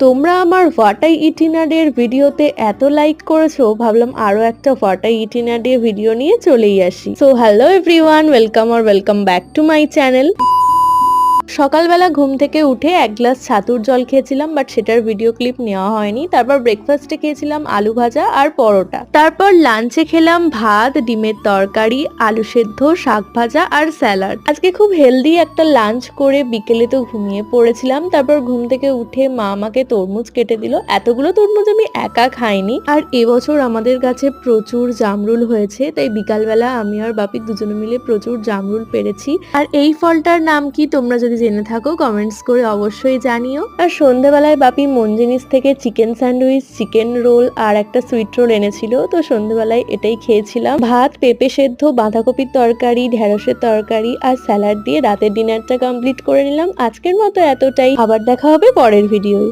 তোমরা আমার what I it in a day এর ভিডিওতে এত লাইক করেছো, ভাবলাম আরো একটা what I it in a day video নিয়ে চলেই আসি। So hello everyone, welcome back to my channel. সকালবেলা ঘুম থেকে উঠে এক গ্লাস ছাতুর জল খেয়েছিলাম, বাট সেটার ভিডিও ক্লিপ নেওয়া হয়নি। তারপর ব্রেকফাস্টে খেয়েছিলাম আলু ভাজা আর পরোটা। তারপর লাঞ্চে খেলাম ভাত, ডিমের তরকারি, আলু সেদ্ধ, শাক ভাজা আর স্যালাড। আজকে খুব হেলদি একটা লাঞ্চ করে বিকেলে তো ঘুমিয়ে পড়েছিলাম। তারপর ঘুম থেকে উঠে মা আমাকে তরমুজ কেটে দিল। এতগুলো তরমুজ আমি একা খাইনি। আর এবছর আমাদের কাছে প্রচুর জামরুল হয়েছে, তাই বিকালবেলা আমি আর বাপি দুজনে মিলে প্রচুর জামরুল পেরেছি। আর এই ফলটার নাম কি তোমরা যদি জেনে থাকো কমেন্টস করে অবশ্যই জানিও। আর সন্ধ্যেবেলায় বাপি মন জিনিস থেকে চিকেন স্যান্ডউইচ, চিকেন রোল আর একটা সুইট রোল এনেছিল, তো সন্ধ্যেবেলায় এটাই খেয়েছিলাম। ভাত, পেঁপে সেদ্ধ, বাঁধাকপির তরকারি, ঢেঁড়সের তরকারি আর স্যালাড দিয়ে রাতের ডিনারটা কমপ্লিট করে নিলাম। আজকের মতো এতটাই, আবার দেখা হবে পরের ভিডিওয়।